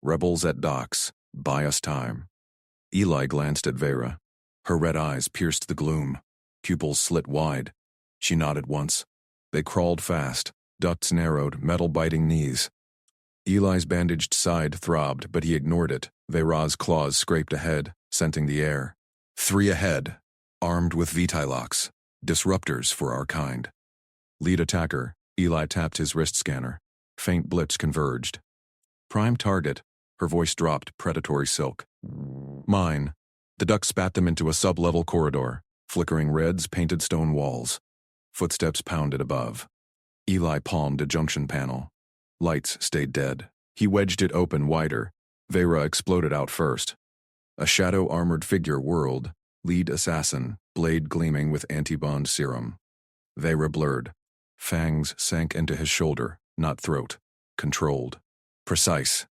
Rebels at docks. Buy us time. Eli glanced at Veyra. Her red eyes pierced the gloom. Pupils slit wide. She nodded once. They crawled fast. Ducts narrowed, metal-biting knees. Eli's bandaged side throbbed, but he ignored it. Veyra's claws scraped ahead, scenting the air. 3 ahead, armed with Vitailocks. Disruptors for our kind. Lead attacker. Eli tapped his wrist scanner. Faint blips converged. Prime target. Her voice dropped, predatory silk. Mine. The duck spat them into a sub-level corridor. Flickering reds painted stone walls. Footsteps pounded above. Eli palmed a junction panel. Lights stayed dead. He wedged it open wider. Veyra exploded out first. A shadow-armored figure whirled. Lead assassin, blade gleaming with anti-bond serum. Veyra blurred. Fangs sank into his shoulder, not throat. Controlled. Precise.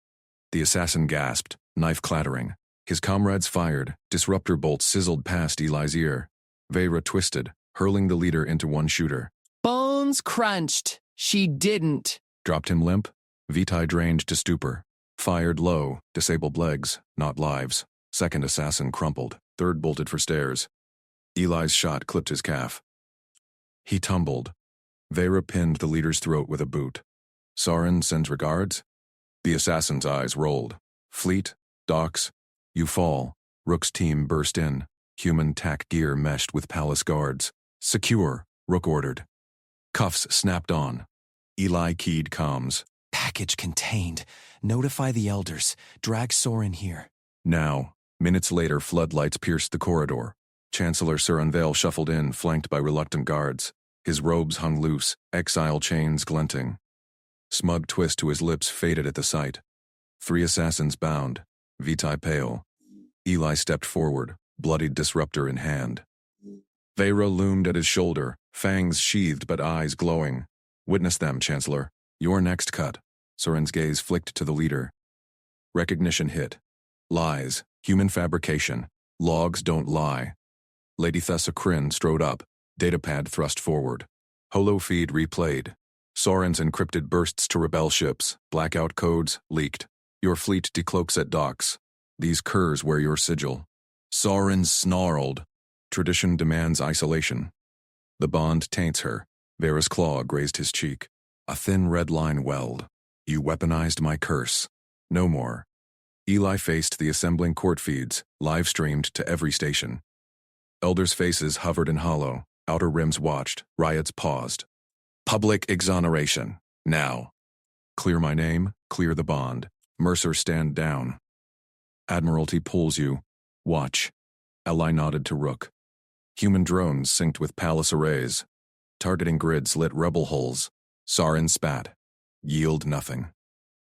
The assassin gasped, knife clattering. His comrades fired. Disruptor bolts sizzled past Eli's ear. Veyra twisted, hurling the leader into one shooter. Bones crunched. She didn't. Dropped him limp. Vitae drained to stupor. Fired low, disabled legs, not lives. Second assassin crumpled. Third bolted for stairs. Eli's shot clipped his calf. He tumbled. Veyra pinned the leader's throat with a boot. Soren sends regards? The assassin's eyes rolled. Fleet, docks, you fall. Rook's team burst in. Human tack gear meshed with palace guards. Secure, Rook ordered. Cuffs snapped on. Eli keyed comms. Package contained. Notify the elders. Drag Soren here. Now. Minutes later, floodlights pierced the corridor. Chancellor Sir Unveil shuffled in, flanked by reluctant guards. His robes hung loose, exile chains glinting. Smug twist to his lips faded at the sight. 3 assassins bound, Vitae pale. Eli stepped forward, bloodied disruptor in hand. Veyra loomed at his shoulder, fangs sheathed but eyes glowing. Witness them, Chancellor. Your next cut. Soren's gaze flicked to the leader. Recognition hit. Lies. Human fabrication. Logs don't lie. Lady Thessa Kryn strode up. Datapad thrust forward. Holo feed replayed. Soren's encrypted bursts to rebel ships. Blackout codes leaked. Your fleet decloaks at docks. These curs wear your sigil. Soren snarled. Tradition demands isolation. The bond taints her. Veyra's claw grazed his cheek. A thin red line welled. You weaponized my curse. No more. Eli faced the assembling court feeds, live-streamed to every station. Elders' faces hovered in hollow. Outer rims watched. Riots paused. Public exoneration. Now. Clear my name. Clear the bond. Mercer, stand down. Admiralty pulls you. Watch. Eli nodded to Rook. Human drones synced with palace arrays. Targeting grids lit rebel hulls. Soren spat. Yield nothing.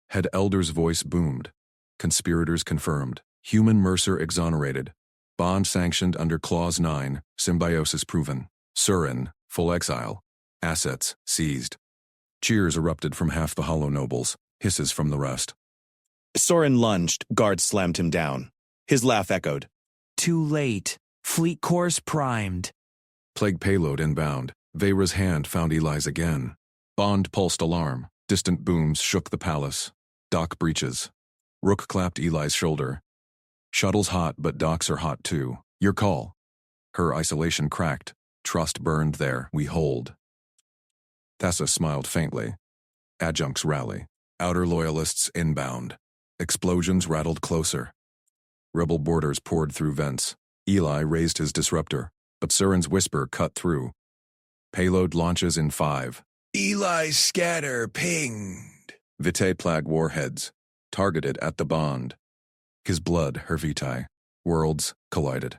Head Elder's voice boomed. Conspirators confirmed. Human Mercer exonerated. Bond sanctioned under Clause 9. Symbiosis proven. Surin, full exile. Assets seized. Cheers erupted from half the hollow nobles. Hisses from the rest. Soren lunged. Guards slammed him down. His laugh echoed. Too late. Fleet course primed. Plague payload inbound. Veyra's hand found Eli's again. Bond pulsed alarm. Distant booms shook the palace. Dock breaches. Rook clapped Eli's shoulder. Shuttle's hot, but docks are hot too. Your call. Her isolation cracked. Trust burned there. We hold. Thessa smiled faintly. Adjuncts rally. Outer loyalists inbound. Explosions rattled closer. Rebel boarders poured through vents. Eli raised his disruptor, but Surin's whisper cut through. Payload launches in 5. Eli scatter pinged. Vitae Plag warheads. Targeted at the bond. His blood, her Vitae. Worlds collided.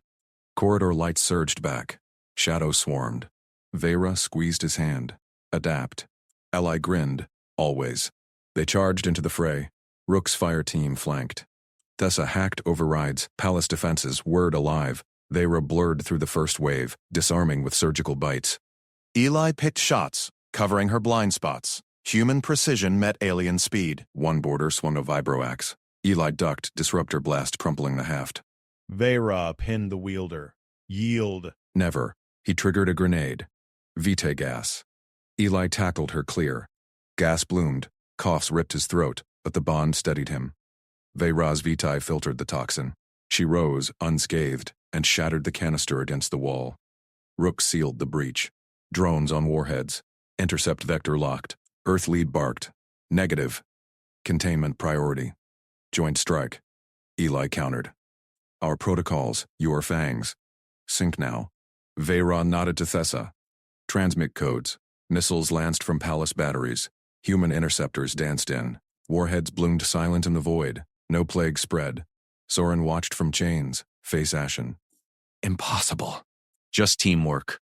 Corridor lights surged back. Shadows swarmed. Vera squeezed his hand. Adapt. Ally grinned. Always. They charged into the fray. Rook's fire team flanked. Thessa hacked overrides, palace defenses, word alive. Vera blurred through the first wave, disarming with surgical bites. Eli picked shots, covering her blind spots. Human precision met alien speed. One boarder swung a vibroaxe. Eli ducked, disruptor blast crumpling the haft. Vera pinned the wielder. Yield. Never. He triggered a grenade. Vitae gas. Eli tackled her clear. Gas bloomed. Coughs ripped his throat, but the bond steadied him. Vera's Vitae filtered the toxin. She rose, unscathed, and shattered the canister against the wall. Rook sealed the breach. Drones on warheads. Intercept vector locked. Earth lead barked. Negative. Containment priority. Joint strike. Eli countered. Our protocols, your fangs. Sync now. Vera nodded to Thessa. Transmit codes. Missiles lanced from palace batteries. Human interceptors danced in. Warheads bloomed silent in the void. No plague spread. Soren watched from chains, face ashen. Impossible. Just teamwork.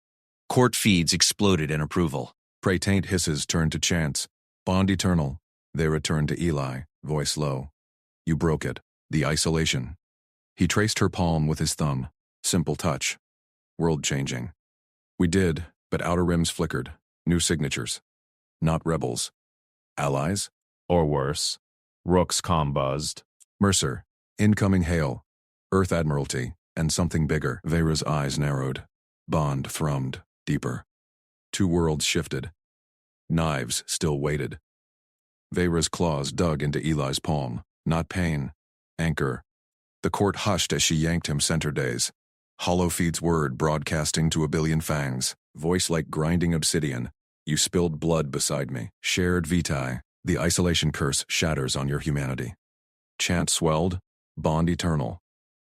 Court feeds exploded in approval. Praetaint hisses turned to chants. Bond eternal. They returned to Eli, voice low. You broke it. The isolation. He traced her palm with his thumb. Simple touch. World-changing. We did, but outer rims flickered. New signatures. Not rebels. Allies? Or worse. Rook's comm buzzed. Mercer. Incoming hail. Earth Admiralty. And something bigger. Vera's eyes narrowed. Bond thrummed. Deeper. Two worlds shifted. Knives still waited. Vera's claws dug into Eli's palm. Not pain. Anchor. The court hushed as she yanked him center days. Hollow feeds word broadcasting to a billion fangs. Voice like grinding obsidian. You spilled blood beside me. Shared Vitae. The isolation curse shatters on your humanity. Chant swelled. Bond eternal.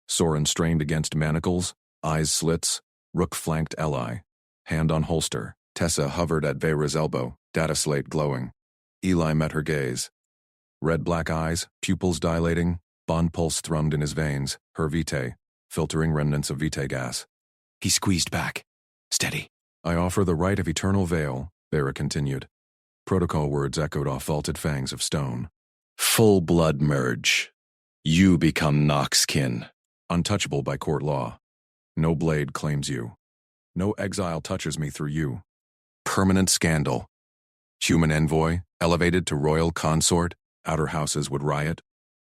Soren strained against manacles. Eyes slits. Rook flanked Ally. Hand on holster. Tessa hovered at Vera's elbow. Data slate glowing. Eli met her gaze. Red-black eyes, pupils dilating. Bond pulse thrummed in his veins. Her Vitae. Filtering remnants of Vitae gas. He squeezed back. Steady. I offer the right of eternal veil, Vera continued. Protocol words echoed off vaulted fangs of stone. Full blood merge. You become Noxkin. Untouchable by court law. No blade claims you. No exile touches me through you. Permanent scandal. Human envoy, elevated to royal consort, outer houses would riot.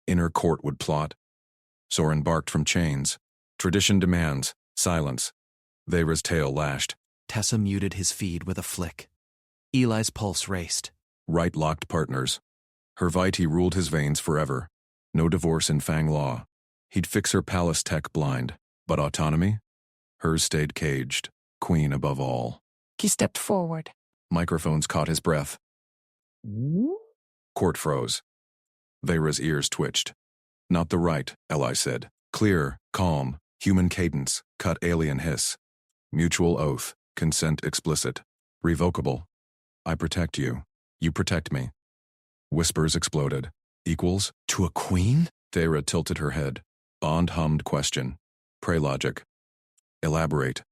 Inner court would plot. Soren barked from chains. Tradition demands. Silence. Vera's tail lashed. Tessa muted his feed with a flick. Eli's pulse raced. Right locked partners. Her Vitae ruled his veins forever. No divorce in Fang law. He'd fix her palace tech blind. But autonomy? Hers stayed caged. Queen above all. He stepped forward. Microphones caught his breath. Court froze. Vera's ears twitched. Not the right, Eli said. Clear, calm, human cadence, cut alien hiss. Mutual oath, consent explicit. Revocable. I protect you. You protect me. Whispers exploded. Equals? To a queen? Thera tilted her head. Bond hummed question. Pray logic. Elaborate.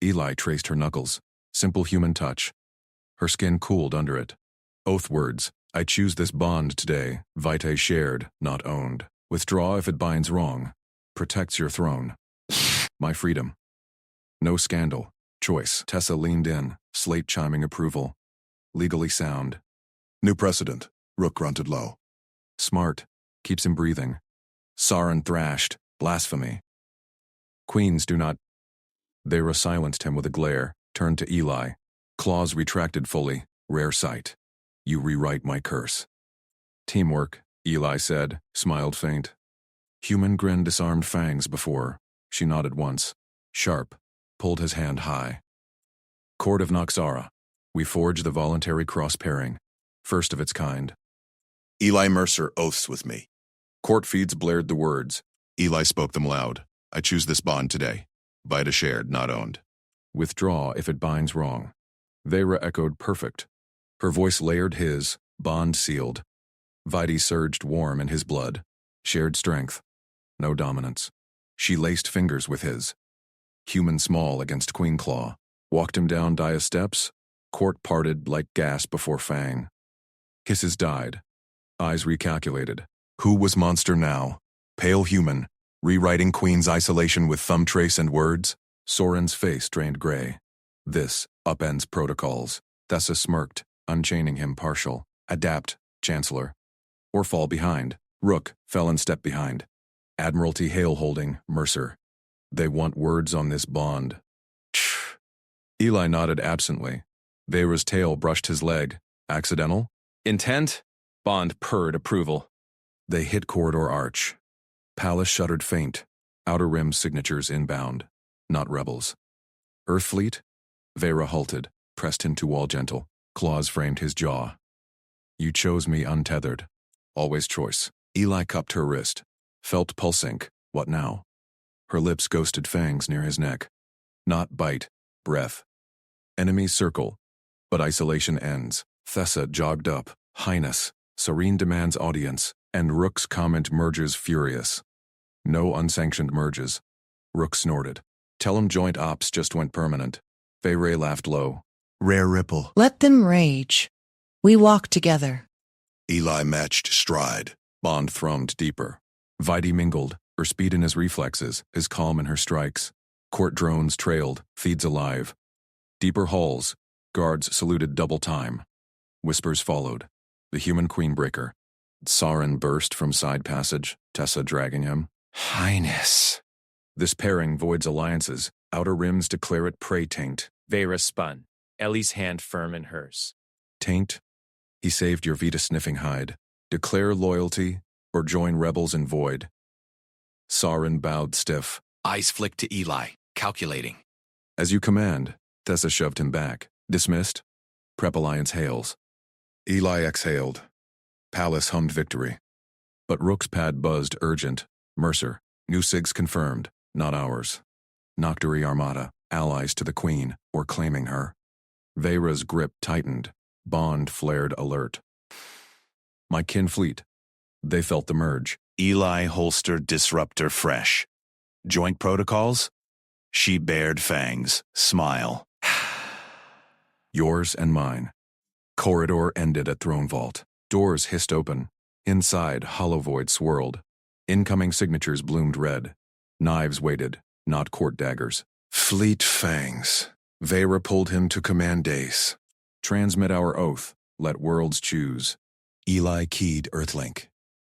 Eli traced her knuckles. Simple human touch. Her skin cooled under it. Oath words. I choose this bond today. Vitae shared, not owned. Withdraw if it binds wrong. Protects your throne. My freedom. No scandal. Choice. Tessa leaned in, slate chiming approval. Legally sound. New precedent. Rook grunted low. Smart. Keeps him breathing. Soren thrashed. Blasphemy. Queens do not. Vera silenced him with a glare, turned to Eli. Claws retracted fully. Rare sight. You rewrite my curse. Teamwork, Eli said, smiled faint. Human grin disarmed fangs before. She nodded once. Sharp. Pulled his hand high. Court of Noxara. We forge the voluntary cross-pairing. First of its kind. Eli Mercer oaths with me. Court feeds blared the words. Eli spoke them loud. I choose this bond today. Vita shared, not owned. Withdraw if it binds wrong. Veyra echoed perfect. Her voice layered his, bond sealed. Vitae surged warm in his blood. Shared strength. No dominance. She laced fingers with his. Human small against Queen Claw. Walked him down dire steps. Court parted like gas before fang. Kisses died. Eyes recalculated. Who was monster now? Pale human, rewriting Queen's isolation with thumb trace and words? Soren's face drained gray. This upends protocols. Thessa smirked, unchaining him partial. Adapt, Chancellor. Or fall behind. Rook fell and stepped behind. Admiralty hail holding, Mercer. They want words on this bond. Tch. Eli nodded absently. Veyra's tail brushed his leg. Accidental? Intent? Bond purred approval. They hit corridor arch. Palace shuddered faint. Outer rim signatures inbound. Not rebels. Earthfleet? Veyra halted, pressed him to wall gentle. Claws framed his jaw. You chose me untethered. Always choice. Eli cupped her wrist. Felt pulsing. What now? Her lips ghosted fangs near his neck. Not bite. Breath. Enemies circle. But isolation ends. Thessa jogged up. Highness. Serene demands audience. And Rook's comment merges furious. No unsanctioned merges. Rook snorted. Tell him joint ops just went permanent. Veyra laughed low. Rare ripple. Let them rage. We walk together. Eli matched stride. Bond thrummed deeper. Vitae mingled, her speed in his reflexes, his calm in her strikes. Court drones trailed, feeds alive. Deeper halls, guards saluted double time. Whispers followed. The human queenbreaker. Soren burst from side passage, Tessa dragging him. Highness. This pairing voids alliances. Outer rims declare it prey taint. Veyra spun, Ellie's hand firm in hers. Taint? He saved your Vita sniffing hide. Declare loyalty, or join rebels in void. Soren bowed stiff. Eyes flicked to Eli, calculating. As you command. Tessa shoved him back. Dismissed. Prep alliance hails. Eli exhaled. Palace hummed victory. But Rook's pad buzzed urgent. Mercer. New SIGs confirmed. Not ours. Nocturi Armada. Allies to the Queen, or claiming her. Veyra's grip tightened. Bond flared alert. My kin fleet. They felt the merge. Eli holstered disruptor fresh. Joint protocols? She bared fangs. Smile. Yours and mine. Corridor ended at throne vault. Doors hissed open. Inside, hollow void swirled. Incoming signatures bloomed red. Knives waited, not court daggers. Fleet fangs. Veyra pulled him to command dace. Transmit our oath. Let worlds choose. Eli keyed Earthlink.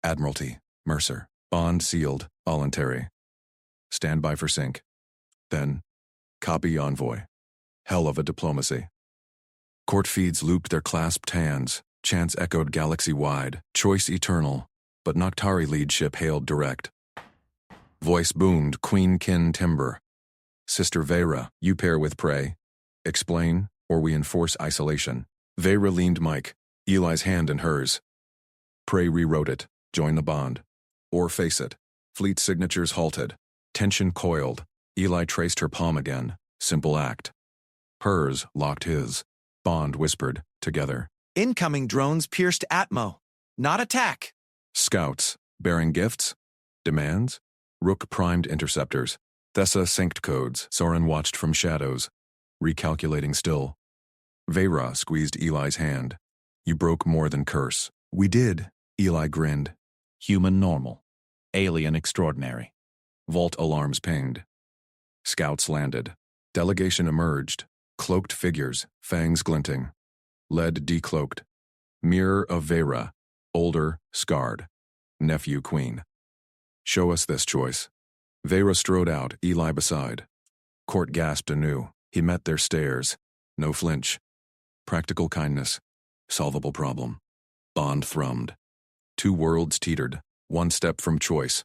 Admiralty. Mercer. Bond sealed. Voluntary. Stand by for sync. Then, copy envoy. Hell of a diplomacy. Court feeds looped their clasped hands. Chants echoed galaxy-wide. Choice eternal. But Noctari lead ship hailed direct. Voice boomed, Queen Kin Timber. Sister Veyra, you pair with prey. Explain, or we enforce isolation. Veyra leaned Mike, Eli's hand in hers. Prey rewrote it, join the bond. Or face it. Fleet signatures halted. Tension coiled. Eli traced her palm again. Simple act. Hers locked his. Bond whispered, together. Incoming drones pierced Atmo. Not attack. Scouts, bearing gifts? Demands? Rook primed interceptors. Thessa synced codes. Soren watched from shadows. Recalculating still. Veyra squeezed Eli's hand. You broke more than curse. We did, Eli grinned. Human normal. Alien extraordinary. Vault alarms pinged. Scouts landed. Delegation emerged. Cloaked figures, fangs glinting. Lead decloaked. Mirror of Veyra. Older, scarred. Nephew Queen. Show us this choice. Veyra strode out, Eli beside. Court gasped anew. He met their stares. No flinch. Practical kindness. Solvable problem. Bond thrummed. Two worlds teetered. One step from choice.